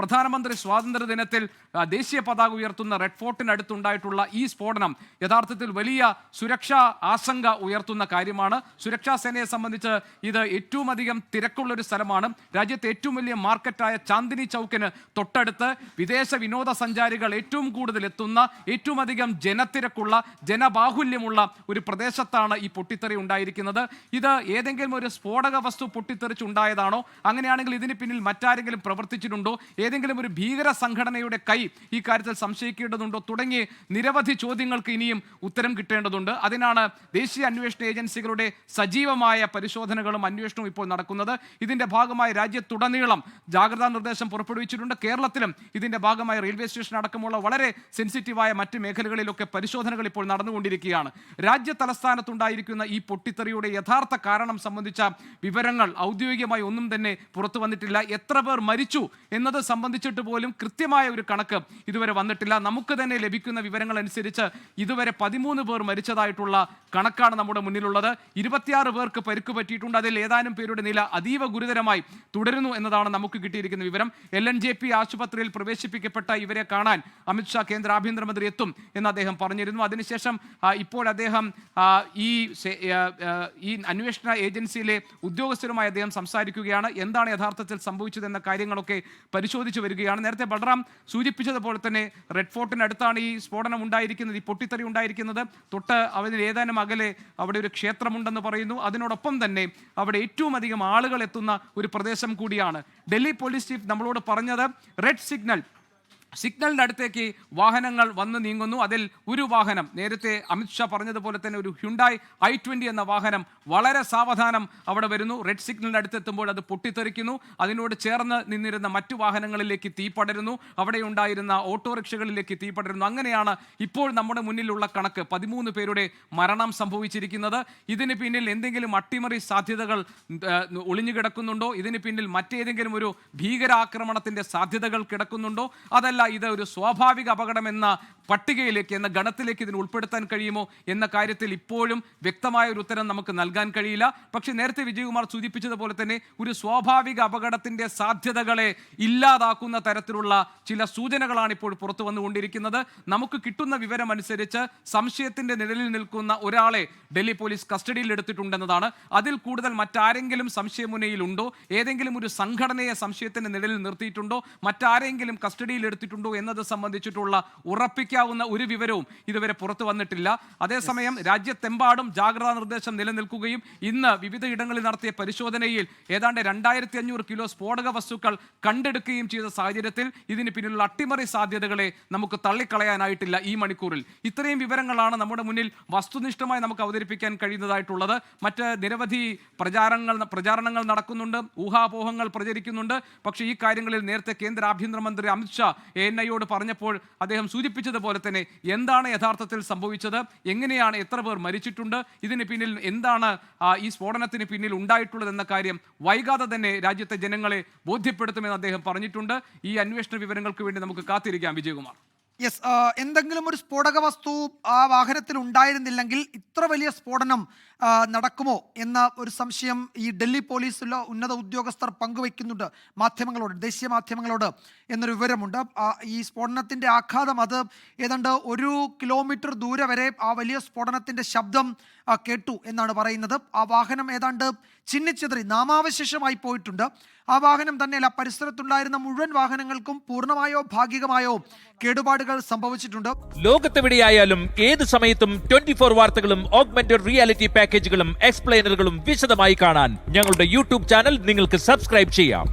പ്രധാനമന്ത്രി സ്വാതന്ത്ര്യ ദിനത്തിൽ ദേശീയ പതാക ഉയർത്തുന്ന റെഡ് ഫോർട്ടിനടുത്തുണ്ടായിട്ടുള്ള ഈ സ്ഫോടനം യഥാർത്ഥത്തിൽ വലിയ സുരക്ഷാ ആശങ്ക ഉയർത്തുന്ന കാര്യമാണ്. സുരക്ഷാ സേനയെ സംബന്ധിച്ച് ഇത് ഏറ്റവും അധികം തിരക്കുള്ളൊരു സ്ഥലമാണ്. രാജ്യത്തെ ഏറ്റവും വലിയ മാർക്കറ്റായ ചാന്ദിനി ചൗക്കിന് തൊട്ടടുത്ത് വിദേശ വിനോദസഞ്ചാരികൾ ഏറ്റവും കൂടുതൽ എത്തുന്ന, ഏറ്റവും അധികം ജനത്തിരക്കുള്ള, ജനബാഹുല്യമുള്ള ഒരു പ്രദേശത്താണ് ഈ പൊട്ടിത്തെറി ഉണ്ടായിരിക്കുന്നത്. ഇത് ഏതെങ്കിലും ഒരു സ്ഫോടക വസ്തു പൊട്ടിത്തെറിച്ചുണ്ടായതാണോ? അങ്ങനെയാണെങ്കിൽ ഇതിന് പിന്നിൽ മറ്റാരെങ്കിലും പ്രവർത്തിച്ചിട്ടുണ്ടോ? ഏതെങ്കിലും ഒരു ഭീകര സംഘടനയുടെ കൈ ഈ കാര്യത്തിൽ സംശയിക്കേണ്ടതുണ്ടോ? തുടങ്ങി നിരവധി ചോദ്യങ്ങൾക്ക് ഇനിയും ഉത്തരം കിട്ടേണ്ടതുണ്ട്. അതിനാണ് ദേശീയ അന്വേഷണ ഏജൻസികളുടെ സജീവമായ പരിശോധനകളും അന്വേഷണവും ഇപ്പോൾ നടക്കുന്നത്. ഇതിന്റെ ഭാഗമായി രാജ്യത്തുടനീളം ജാഗ്രതാ നിർദ്ദേശം പുറപ്പെടുവിച്ചിട്ടുണ്ട്. കേരളത്തിലും ഇതിന്റെ ഭാഗമായി റെയിൽവേ സ്റ്റേഷൻ അടക്കമുള്ള വളരെ സെൻസിറ്റീവായ മറ്റ് മേഖലകളിലൊക്കെ പരിശോധനകൾ ഇപ്പോൾ നടന്നുകൊണ്ടിരിക്കുകയാണ്. രാജ്യ തലസ്ഥാനത്തുണ്ടായിരിക്കുന്ന ഈ പൊട്ടിത്തെറിയുടെ യഥാർത്ഥ കാരണം സംബന്ധിച്ച വിവരങ്ങൾ ഔദ്യോഗികമായി ഒന്നും തന്നെ പുറത്തു വന്നിട്ടില്ല. എത്ര പേർ മരിച്ചു എന്നത് സംബന്ധിച്ചിട്ട് പോലും കൃത്യമായ ഒരു കണക്ക് ഇതുവരെ വന്നിട്ടില്ല. നമുക്ക് തന്നെ ലഭിക്കുന്ന വിവരങ്ങൾ അനുസരിച്ച് ഇതുവരെ 13 പേർ മരിച്ചതായിട്ടുള്ള കണക്കാണ് നമ്മുടെ മുന്നിലുള്ളത്. 26 പേർക്ക് പരിക്ക് പറ്റിയിട്ടുണ്ട്. അതിൽ ഏതാനും പേരുടെ നില അതീവ ഗുരുതരമായി തുടരുന്നു എന്നതാണ് നമുക്ക് കിട്ടിയിരിക്കുന്ന വിവരം. LNJP ആശുപത്രിയിൽ പ്രവേശിപ്പിക്കപ്പെട്ട ഇവരെ കാണാൻ അമിത്ഷാ കേന്ദ്ര ആഭ്യന്തരമന്ത്രി എത്തും എന്ന് അദ്ദേഹം പറഞ്ഞിരുന്നു. അതിനുശേഷം ഇപ്പോൾ അദ്ദേഹം ഈ അന്വേഷണ ഏജൻസിയിലെ ഉദ്യോഗസ്ഥരുമായി അദ്ദേഹം സംസാരിക്കുകയാണ്. എന്താണ് യഥാർത്ഥത്തിൽ സംഭവിച്ചതെന്ന കാര്യങ്ങളൊക്കെ പരിശോധിച്ചു വരികയാണ്. നേരത്തെ ബൽറാം സൂചിപ്പിച്ചതുപോലെ തന്നെ റെഡ് ഫോർട്ടിനടുത്താണ് ഈ സ്ഫോടനം ഉണ്ടായിരിക്കുന്നത്, ഈ പൊട്ടിത്തെറി ഉണ്ടായിരിക്കുന്നത്. തൊട്ട് അതിന് ഏതാനും അകലെ അവിടെ ഒരു ക്ഷേത്രമുണ്ടെന്ന് പറയുന്നു. അതിനോടൊപ്പം തന്നെ അവിടെ ഏറ്റവും അധികം ആളുകൾ എത്തുന്ന ഒരു പ്രദേശം കൂടിയാണ്. ഡൽഹി പോലീസ് ചീഫ് നമ്മളോട് പറഞ്ഞത് റെഡ് സിഗ്നലിൻ്റെ അടുത്തേക്ക് വാഹനങ്ങൾ വന്ന് നീങ്ങുന്നു. അതിൽ ഒരു വാഹനം, നേരത്തെ അമിത്ഷാ പറഞ്ഞതുപോലെ തന്നെ ഒരു ഹ്യുണ്ടായി i20 എന്ന വാഹനം വളരെ സാവധാനം അവിടെ വരുന്നു. റെഡ് സിഗ്നലിൻ്റെ അടുത്തെത്തുമ്പോൾ അത് പൊട്ടിത്തെറിക്കുന്നു. അതിനോട് ചേർന്ന് നിന്നിരുന്ന മറ്റു വാഹനങ്ങളിലേക്ക് തീ പടരുന്നു. അവിടെ ഉണ്ടായിരുന്ന ഓട്ടോറിക്ഷകളിലേക്ക് തീ പടരുന്നു. അങ്ങനെയാണ് ഇപ്പോൾ നമ്മുടെ മുന്നിലുള്ള കണക്ക് 13 പേരുടെ മരണം സംഭവിച്ചിരിക്കുന്നത്. ഇതിന് പിന്നിൽ എന്തെങ്കിലും അട്ടിമറി സാധ്യതകൾ ഒളിഞ്ഞു കിടക്കുന്നുണ്ടോ? ഇതിന് പിന്നിൽ മറ്റേതെങ്കിലും ഒരു ഭീകരാക്രമണത്തിൻ്റെ സാധ്യതകൾ കിടക്കുന്നുണ്ടോ? അതല്ല ഇത് ഒരു സ്വാഭാവിക അപകടം എന്ന പട്ടികയിലേക്ക്, എന്ന ഗണത്തിലേക്ക് ഇതിന് ഉൾപ്പെടുത്താൻ കഴിയുമോ എന്ന കാര്യത്തിൽ ഇപ്പോഴും വ്യക്തമായ ഒരു ഉത്തരം നമുക്ക് നൽകാൻ കഴിയില്ല. പക്ഷേ നേരത്തെ വിജയകുമാർ സൂചിപ്പിച്ചതുപോലെ തന്നെ ഒരു സ്വാഭാവിക അപകടത്തിൻ്റെ സാധ്യതകളെ ഇല്ലാതാക്കുന്ന തരത്തിലുള്ള ചില സൂചനകളാണ് ഇപ്പോൾ പുറത്തു വന്നുകൊണ്ടിരിക്കുന്നത്. നമുക്ക് കിട്ടുന്ന വിവരം അനുസരിച്ച് സംശയത്തിൻ്റെ നിഴലിൽ നിൽക്കുന്ന ഒരാളെ ഡൽഹി പോലീസ് കസ്റ്റഡിയിൽ എടുത്തിട്ടുണ്ടെന്നതാണ്. അതിൽ കൂടുതൽ മറ്റാരെങ്കിലും സംശയമുനയിലുണ്ടോ? ഏതെങ്കിലും ഒരു സംഘടനയെ സംശയത്തിൻ്റെ നിഴലിൽ നിർത്തിയിട്ടുണ്ടോ? മറ്റാരെങ്കിലും കസ്റ്റഡിയിൽ എടുത്തിട്ടുണ്ടോ എന്നത് സംബന്ധിച്ചിട്ടുള്ള ഉറപ്പിക്കാവുന്ന ഒരു വിവരവും ഇതുവരെ പുറത്തു വന്നിട്ടില്ല. അതേസമയം രാജ്യത്തെമ്പാടും ജാഗ്രതാ നിർദ്ദേശം നിലനിൽക്കുകയും ഇന്ന് വിവിധ ഇടങ്ങളിൽ നടത്തിയ പരിശോധനയിൽ ഏതാണ്ട് 2500 കിലോ സ്ഫോടക വസ്തുക്കൾ കണ്ടെടുക്കുകയും ചെയ്ത സാഹചര്യത്തിൽ ഇതിന് പിന്നിലുള്ള അട്ടിമറി സാധ്യതകളെ നമുക്ക് തള്ളിക്കളയാനായിട്ടില്ല ഈ മണിക്കൂറിൽ. ഇത്രയും വിവരങ്ങളാണ് നമ്മുടെ മുന്നിൽ വസ്തുനിഷ്ഠമായി നമുക്ക് അവതരിപ്പിക്കാൻ കഴിയുന്നതായിട്ടുള്ളത്. മറ്റ് നിരവധി പ്രചാരണങ്ങൾ നടക്കുന്നുണ്ട്, ഊഹാപോഹങ്ങൾ പ്രചരിക്കുന്നുണ്ട്. പക്ഷേ ഈ കാര്യങ്ങളിൽ നേരത്തെ കേന്ദ്ര ആഭ്യന്തരമന്ത്രി അമിത്ഷാ ANIയോട് പറഞ്ഞപ്പോൾ അദ്ദേഹം സൂചിപ്പിച്ചതുപോലെ തന്നെ എന്താണ് യഥാർത്ഥത്തിൽ സംഭവിച്ചത്, എങ്ങനെയാണ്, എത്ര പേർ മരിച്ചിട്ടുണ്ട്, ഇതിന് പിന്നിൽ എന്താണ് ഈ സ്ഫോടനത്തിന് പിന്നിൽ ഉണ്ടായിട്ടുള്ളത് എന്ന കാര്യം വൈകാതെ തന്നെ രാജ്യത്തെ ജനങ്ങളെ ബോധ്യപ്പെടുത്തുമെന്ന് അദ്ദേഹം പറഞ്ഞിട്ടുണ്ട്. ഈ അന്വേഷണ വിവരങ്ങൾക്ക് വേണ്ടി നമുക്ക് കാത്തിരിക്കാം. വിജയകുമാർ. യെസ്, എന്തെങ്കിലും ഒരു സ്ഫോടക വസ്തു ആ വാഹനത്തിൽ ഉണ്ടായിരുന്നില്ലെങ്കിൽ ഇത്ര വലിയ സ്ഫോടനം നടക്കുമോ എന്ന ഒരു സംശയം ഈ ഡൽഹി പോലീസിലെ ഉന്നത ഉദ്യോഗസ്ഥർ പങ്കുവയ്ക്കുന്നുണ്ട് മാധ്യമങ്ങളോട്, ദേശീയ മാധ്യമങ്ങളോട് എന്നൊരു വിവരമുണ്ട്. ഈ സ്ഫോടനത്തിൻ്റെ ആഘാതം അത് ഏതാണ്ട് 1 കിലോമീറ്റർ ദൂരെ വരെ ആ വലിയ സ്ഫോടനത്തിൻ്റെ ശബ്ദം കേട്ടു എന്നാണ് പറയുന്നത്. ആ വാഹനം ഏതാണ്ട് ചിന്നിച്ചിതറി നാമാവശേഷമായി പോയിട്ടുണ്ട്. ആ വാഹനം തന്നെയല്ല, പരിസരത്തുണ്ടായിരുന്ന മുഴുവൻ വാഹനങ്ങൾക്കും പൂർണ്ണമായോ ഭാഗികമായോ കേടുപാടുകൾ സംഭവിച്ചിട്ടുണ്ട്. ലോകത്തെവിടെയായാലും ഏത് സമയത്തും 24 വാർത്തകളും ഓഗ്മെന്റഡ് റിയാലിറ്റി പാക്കേജുകളും എക്സ്പ്ലെയിനറുകളും വിശദമായി കാണാൻ ഞങ്ങളുടെ യൂട്യൂബ് ചാനൽ നിങ്ങൾക്ക് സബ്സ്ക്രൈബ് ചെയ്യാം.